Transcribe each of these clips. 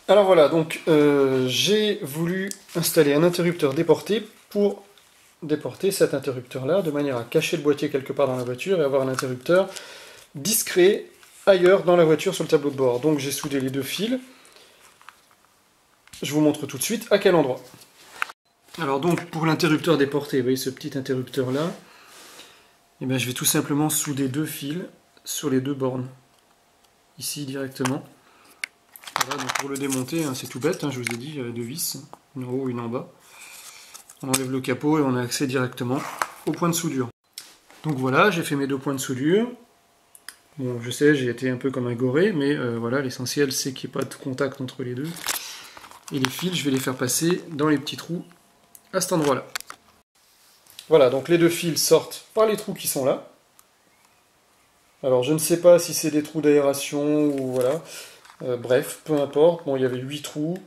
Alors voilà, donc j'ai voulu installer un interrupteur déporté pour déporter cet interrupteur-là, de manière à cacher le boîtier quelque part dans la voiture et avoir un interrupteur discret ailleurs dans la voiture sur le tableau de bord. Donc j'ai soudé les deux fils. Je vous montre tout de suite à quel endroit. Alors donc pour l'interrupteur déporté, vous voyez ce petit interrupteur-là, eh bien, je vais tout simplement souder deux fils sur les deux bornes. Ici directement. Voilà, donc pour le démonter, hein, c'est tout bête, hein, je vous ai dit, il y a deux vis, une en haut, une en bas. On enlève le capot et on a accès directement au point de soudure. Donc voilà, j'ai fait mes deux points de soudure. Bon, je sais, j'ai été un peu comme un goré, mais voilà, l'essentiel c'est qu'il n'y ait pas de contact entre les deux. Et les fils, je vais les faire passer dans les petits trous à cet endroit-là. Voilà, donc les deux fils sortent par les trous qui sont là. Alors je ne sais pas si c'est des trous d'aération ou voilà. Bref, peu importe. Bon, il y avait 8 trous.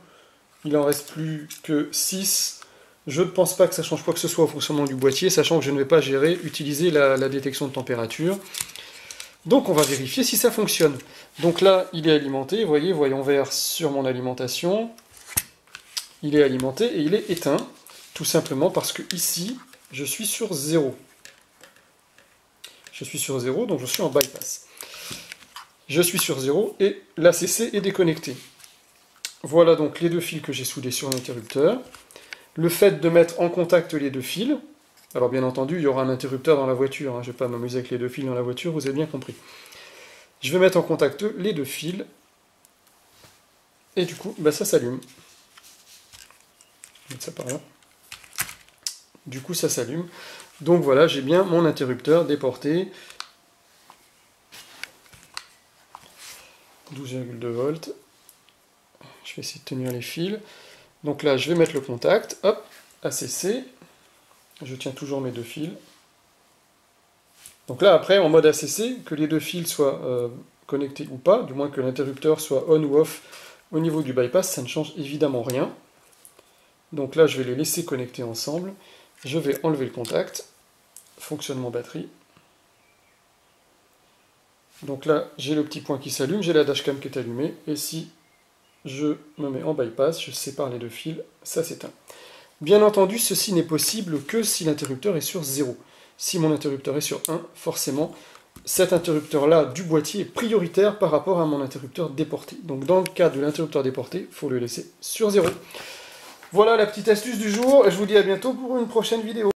Il en reste plus que 6. Je ne pense pas que ça change quoi que ce soit au fonctionnement du boîtier, sachant que je ne vais pas utiliser la détection de température. Donc on va vérifier si ça fonctionne. Donc là, il est alimenté. Vous voyez, voyons vert sur mon alimentation. Il est alimenté et il est éteint. Tout simplement parce que ici, je suis sur 0. Je suis sur 0, donc je suis en bypass. Je suis sur 0 et l'ACC est déconnecté. Voilà donc les deux fils que j'ai soudés sur l'interrupteur. Le fait de mettre en contact les deux fils, alors bien entendu il y aura un interrupteur dans la voiture, hein, je ne vais pas m'amuser avec les deux fils dans la voiture, vous avez bien compris. Je vais mettre en contact les deux fils, et du coup ça s'allume. Je vais mettre ça par là. Du coup ça s'allume. Donc voilà, j'ai bien mon interrupteur déporté. 12,2 volts. Je vais essayer de tenir les fils. Donc là, je vais mettre le contact. Hop, ACC. Je tiens toujours mes deux fils. Donc là, après, en mode ACC, que les deux fils soient connectés ou pas, du moins que l'interrupteur soit on ou off au niveau du bypass, ça ne change évidemment rien. Donc là, je vais les laisser connecter ensemble. Je vais enlever le contact. Fonctionnement batterie. Donc là, j'ai le petit point qui s'allume, j'ai la dashcam qui est allumée, et si je me mets en bypass, je sépare les deux fils, ça s'éteint. Bien entendu, ceci n'est possible que si l'interrupteur est sur 0. Si mon interrupteur est sur 1, forcément, cet interrupteur-là du boîtier est prioritaire par rapport à mon interrupteur déporté. Donc dans le cas de l'interrupteur déporté, il faut le laisser sur 0. Voilà la petite astuce du jour, et je vous dis à bientôt pour une prochaine vidéo.